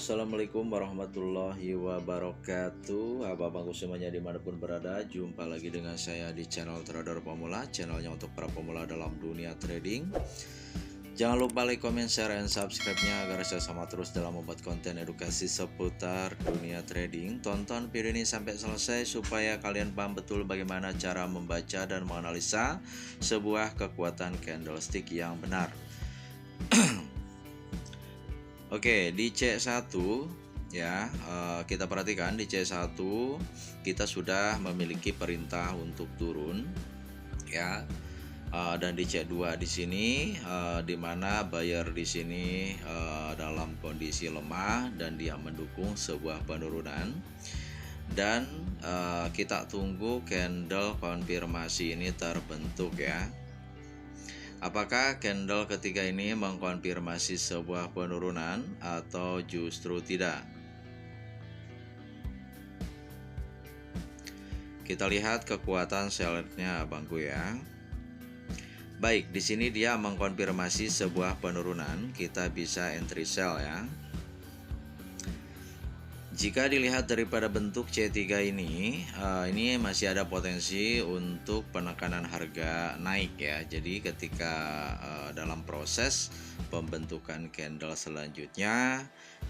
Assalamualaikum warahmatullahi wabarakatuh. Abang-abangku semuanya dimanapun berada, jumpa lagi dengan saya di channel Trader Pemula, channelnya untuk para pemula dalam dunia trading. Jangan lupa like, comment, share, dan subscribe-nya agar saya sama terus dalam membuat konten edukasi seputar dunia trading. Tonton video ini sampai selesai supaya kalian paham betul bagaimana cara membaca dan menganalisa sebuah kekuatan candlestick yang benar. Oke, di C1 ya, kita perhatikan di C1 kita sudah memiliki perintah untuk turun ya. Dan di C2 di sini di mana buyer di sini dalam kondisi lemah dan dia mendukung sebuah penurunan, dan kita tunggu candle konfirmasi ini terbentuk ya. Apakah candle ketiga ini mengkonfirmasi sebuah penurunan atau justru tidak? Kita lihat kekuatan sellernya abangku ya. Baik, di sini dia mengkonfirmasi sebuah penurunan, kita bisa entry sell ya. Jika dilihat daripada bentuk C3 ini masih ada potensi untuk penekanan harga naik ya. Jadi ketika dalam proses pembentukan candle selanjutnya,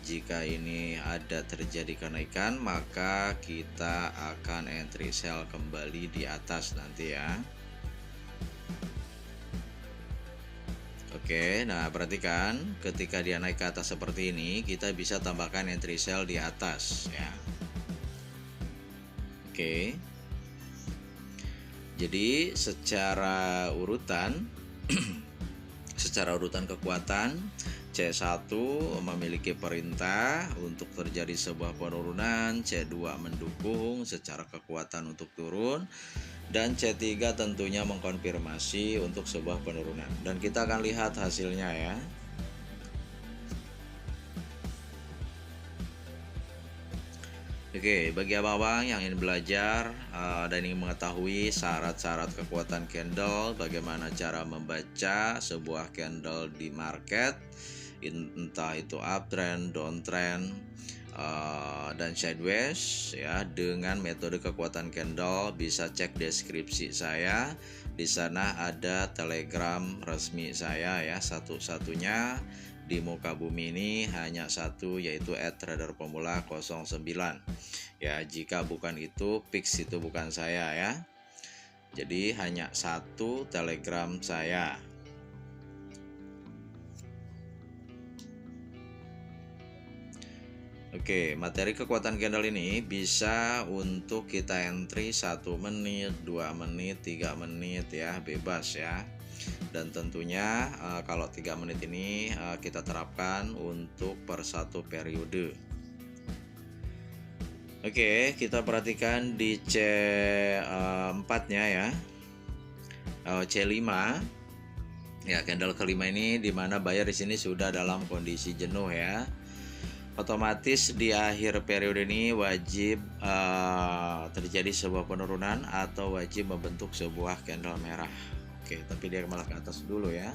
jika ini ada terjadi kenaikan, maka kita akan entry sell kembali di atas nanti ya. Oke, nah perhatikan ketika dia naik ke atas seperti ini, kita bisa tambahkan entry sell di atas ya. Oke. Jadi secara urutan secara urutan kekuatan, C1 memiliki perintah untuk terjadi sebuah penurunan, C2 mendukung secara kekuatan untuk turun, dan C3 tentunya mengkonfirmasi untuk sebuah penurunan. Dan kita akan lihat hasilnya ya. Oke, bagi abang-abang yang ingin belajar dan ingin mengetahui syarat-syarat kekuatan candle, bagaimana cara membaca sebuah candle di market, entah itu uptrend, downtrend, dan sideways ya, dengan metode kekuatan candle, bisa cek deskripsi saya. Di sana ada Telegram resmi saya ya, satu-satunya di muka bumi ini hanya satu, yaitu @traderpemula09 ya. Jika bukan itu, fix itu bukan saya ya. Jadi hanya satu Telegram saya. Oke, materi kekuatan candle ini bisa untuk kita entry 1 menit, 2 menit, 3 menit ya, bebas ya. Dan tentunya kalau 3 menit ini kita terapkan untuk per satu periode. Oke, kita perhatikan di C4 nya ya, C5 ya, candle kelima ini dimana buyer di sini sudah dalam kondisi jenuh ya. Otomatis di akhir periode ini wajib terjadi sebuah penurunan atau wajib membentuk sebuah candle merah. Oke, tapi dia malah ke atas dulu ya.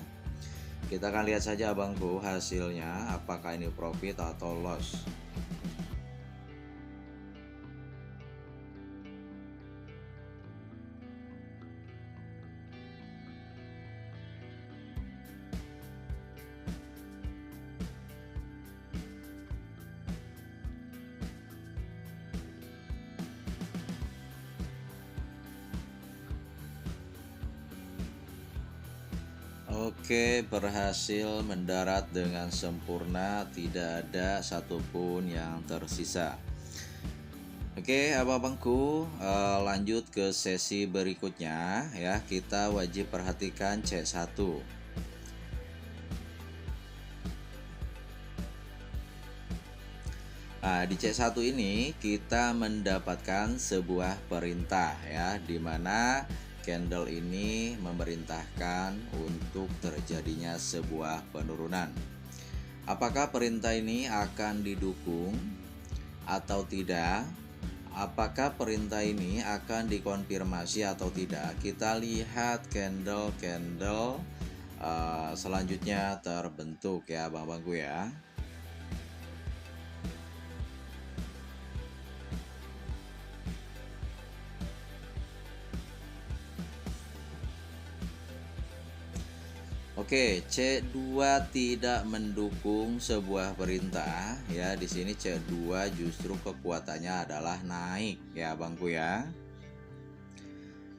Kita akan lihat saja abangku hasilnya, apakah ini profit atau loss. Oke, berhasil mendarat dengan sempurna, tidak ada satupun yang tersisa. Oke, abang-abangku, lanjut ke sesi berikutnya ya. Kita wajib perhatikan C1. Nah, di C1 ini kita mendapatkan sebuah perintah ya, dimana candle ini memerintahkan untuk terjadinya sebuah penurunan. Apakah perintah ini akan didukung atau tidak? Apakah perintah ini akan dikonfirmasi atau tidak? Kita lihat candle selanjutnya terbentuk ya abang-abangku ya. Oke, C2 tidak mendukung sebuah perintah ya. Di sini C2 justru kekuatannya adalah naik ya, Bangku ya.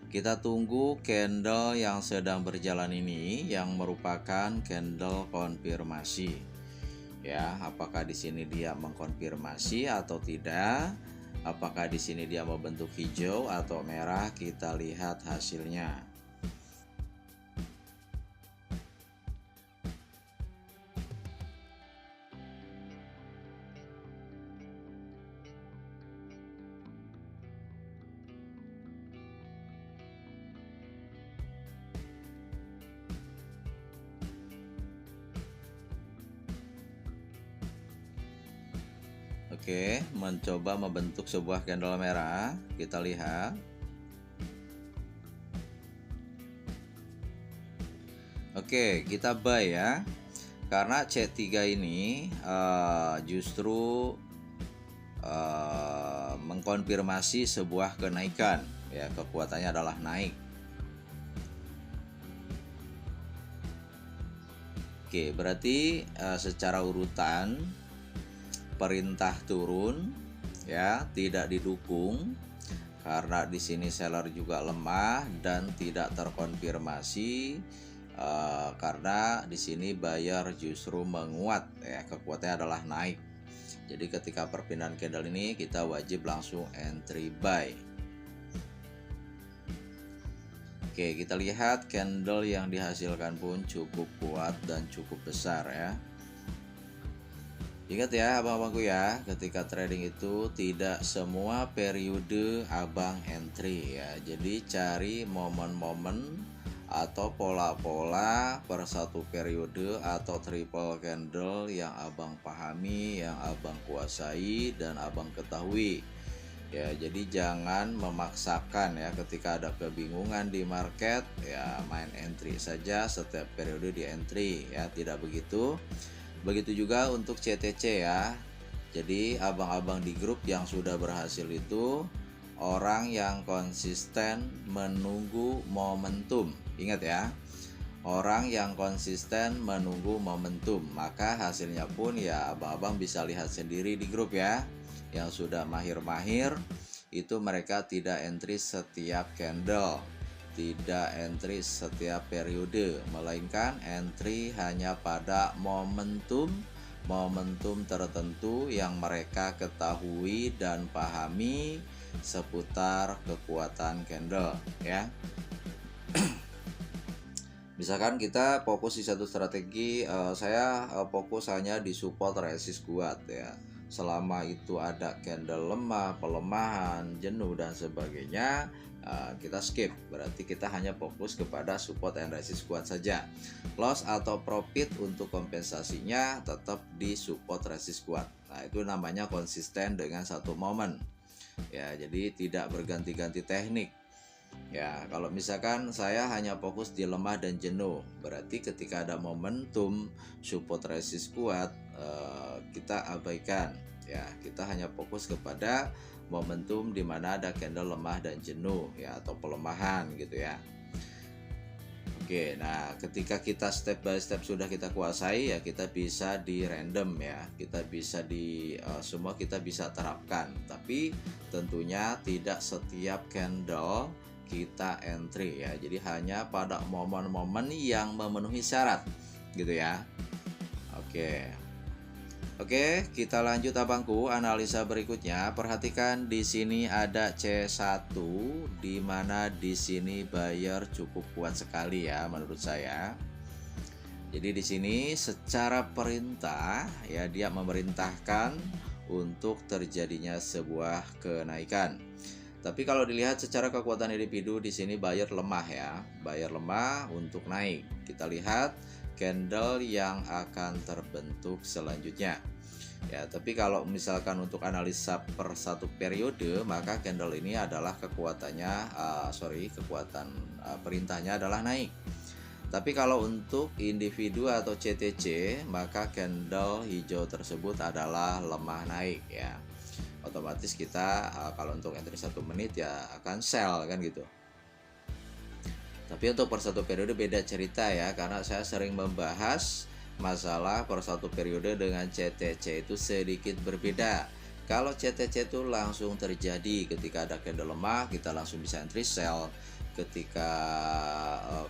Kita tunggu candle yang sedang berjalan ini yang merupakan candle konfirmasi. Ya, apakah di sini dia mengkonfirmasi atau tidak? Apakah di sini dia membentuk hijau atau merah? Kita lihat hasilnya. Oke, mencoba membentuk sebuah candle merah. Kita lihat. Oke, kita buy ya. Karena C3 ini justru mengkonfirmasi sebuah kenaikan ya, kekuatannya adalah naik. Oke, berarti secara urutan perintah turun ya, tidak didukung karena di sini seller juga lemah dan tidak terkonfirmasi karena di sini buyer justru menguat ya, kekuatannya adalah naik. Jadi ketika perpindahan candle ini kita wajib langsung entry buy. Oke, kita lihat candle yang dihasilkan pun cukup kuat dan cukup besar ya. Ingat ya abang-abangku ya, ketika trading itu tidak semua periode abang entry ya. Jadi cari momen-momen atau pola-pola per satu periode atau triple candle yang abang pahami, yang abang kuasai dan abang ketahui. Ya, jadi jangan memaksakan ya, ketika ada kebingungan di market ya main entry saja setiap periode di entry ya, tidak begitu. Begitu juga untuk CTC ya. Jadi abang-abang di grup yang sudah berhasil itu orang yang konsisten menunggu momentum. Ingat ya, orang yang konsisten menunggu momentum, maka hasilnya pun ya abang-abang bisa lihat sendiri di grup ya. Yang sudah mahir-mahir itu mereka tidak entry setiap candle, tidak entry setiap periode, melainkan entry hanya pada momentum tertentu yang mereka ketahui dan pahami seputar kekuatan candle ya. Misalkan kita fokus di satu strategi, saya fokus hanya di support resist kuat ya. Selama itu ada candle lemah, pelemahan, jenuh dan sebagainya, kita skip. Berarti kita hanya fokus kepada support and resist kuat saja. Loss atau profit untuk kompensasinya tetap di support resist kuat. Nah, itu namanya konsisten dengan satu momen. Ya, jadi tidak berganti-ganti teknik. Ya, kalau misalkan saya hanya fokus di lemah dan jenuh, berarti ketika ada momentum support resist kuat, kita abaikan. Ya, kita hanya fokus kepada momentum di mana ada candle lemah dan jenuh ya, atau pelemahan gitu ya. Oke, nah ketika kita step by step sudah kita kuasai ya, kita bisa di random ya, kita bisa di semua kita bisa terapkan, tapi tentunya tidak setiap candle kita entry ya. Jadi hanya pada momen-momen yang memenuhi syarat gitu ya. Oke, kita lanjut abangku, analisa berikutnya. Perhatikan di sini ada C1 di mana di sini buyer cukup kuat sekali ya menurut saya. Jadi di sini secara perintah ya, dia memerintahkan untuk terjadinya sebuah kenaikan. Tapi kalau dilihat secara kekuatan individu di sini buyer lemah ya. Buyer lemah untuk naik. Kita lihat candle yang akan terbentuk selanjutnya. Ya, tapi kalau misalkan untuk analisa per satu periode, maka candle ini adalah kekuatannya kekuatan perintahnya adalah naik. Tapi kalau untuk individu atau CTC, maka candle hijau tersebut adalah lemah naik ya. Otomatis kita kalau untuk entry 1 menit ya akan sell kan gitu. Tapi untuk per satu periode beda cerita ya, karena saya sering membahas masalah per satu periode dengan CTC itu sedikit berbeda. Kalau CTC itu langsung terjadi ketika ada candle lemah, kita langsung bisa entry sell. Ketika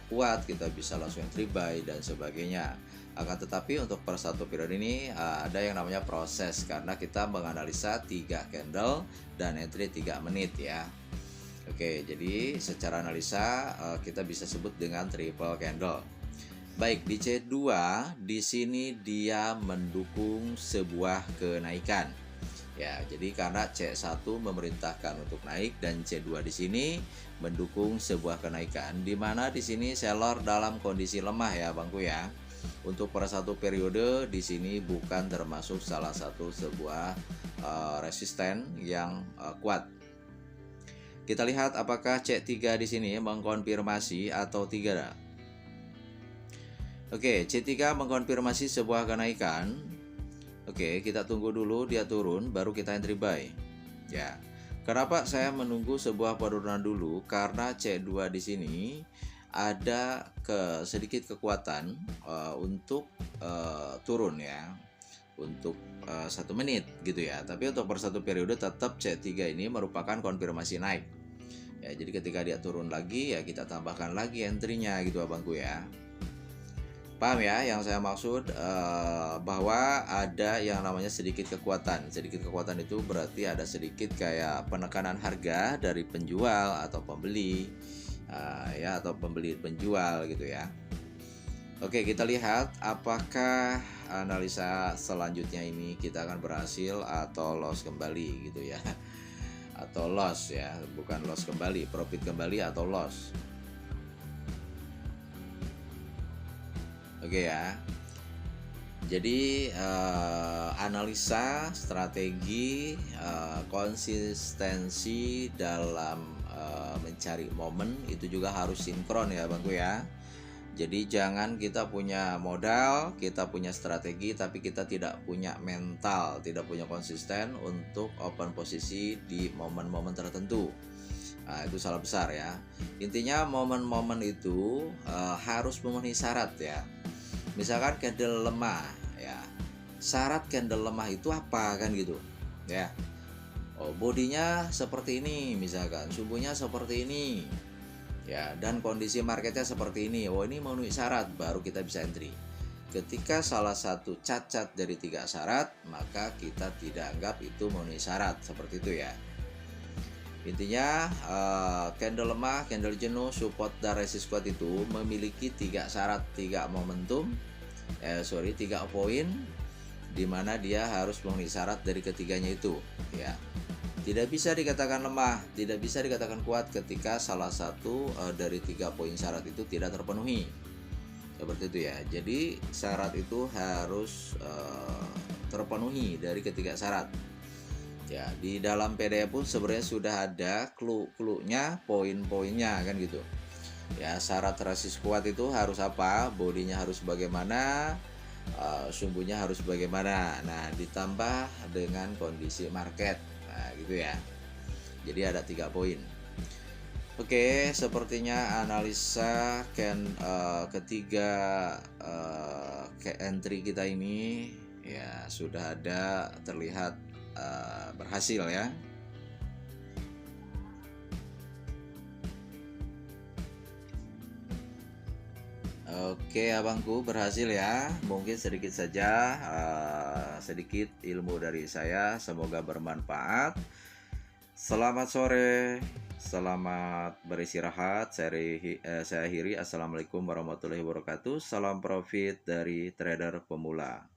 kuat, kita bisa langsung entry buy dan sebagainya. Akan tetapi untuk per satu periode ini ada yang namanya proses, karena kita menganalisa 3 candle dan entry 3 menit ya. Oke, jadi secara analisa kita bisa sebut dengan triple candle. Baik, di C2 di sini dia mendukung sebuah kenaikan. Ya, jadi karena C1 memerintahkan untuk naik dan C2 di sini mendukung sebuah kenaikan, di mana di sini seller dalam kondisi lemah ya, Bangku ya. Untuk per satu periode di sini bukan termasuk salah satu sebuah resisten yang kuat. Kita lihat apakah C3 di sini mengkonfirmasi atau tidak. Oke, C3 mengkonfirmasi sebuah kenaikan. Oke, kita tunggu dulu dia turun baru kita entry buy. Ya. Kenapa saya menunggu sebuah penurunan dulu? Karena C2 di sini ada sedikit kekuatan untuk turun ya. Untuk 1 menit gitu ya. Tapi untuk per satu periode tetap C3 ini merupakan konfirmasi naik ya. Jadi ketika dia turun lagi ya kita tambahkan lagi entry-nya gitu abangku ya. Paham ya yang saya maksud, bahwa ada yang namanya sedikit kekuatan. Sedikit kekuatan itu berarti ada sedikit kayak penekanan harga dari penjual atau pembeli ya, atau pembeli penjual gitu ya. Oke, kita lihat apakah analisa selanjutnya ini kita akan berhasil atau loss kembali gitu ya. Atau loss ya, bukan loss kembali, profit kembali atau loss. Oke ya. Jadi analisa, strategi, konsistensi dalam mencari momen itu juga harus sinkron ya Bangku ya. Jadi jangan kita punya modal, kita punya strategi, tapi kita tidak punya mental, tidak punya konsisten untuk open posisi di momen-momen tertentu. Nah, itu salah besar ya. Intinya momen-momen itu harus memenuhi syarat ya. Misalkan candle lemah ya. Syarat candle lemah itu apa kan gitu ya. Oh, bodinya seperti ini misalkan, subuhnya seperti ini. Ya, dan kondisi marketnya seperti ini. Oh, ini memenuhi syarat baru kita bisa entry. Ketika salah satu cacat dari 3 syarat, maka kita tidak anggap itu memenuhi syarat, seperti itu ya. Intinya candle lemah, candle jenuh, support dan resist kuat itu memiliki 3 syarat, 3 momentum, 3 poin, dimana dia harus memenuhi syarat dari ketiganya itu ya. Tidak bisa dikatakan lemah, tidak bisa dikatakan kuat ketika salah satu dari 3 poin syarat itu tidak terpenuhi. Seperti itu ya. Jadi syarat itu harus terpenuhi dari ketiga syarat. Ya, di dalam PDF pun sebenarnya sudah ada clue-nya, poin-poinnya kan gitu. Ya, syarat resist kuat itu harus apa? Bodinya harus bagaimana? Sumbunya harus bagaimana? Nah, ditambah dengan kondisi market. Nah, gitu ya. Jadi ada 3 poin. Oke, sepertinya analisa ketiga entry kita ini ya sudah ada terlihat berhasil ya. Oke abangku, berhasil ya. Mungkin sedikit saja sedikit ilmu dari saya, semoga bermanfaat. Selamat sore, selamat beristirahat. Saya akhiri. Assalamualaikum warahmatullahi wabarakatuh. Salam profit dari trader pemula.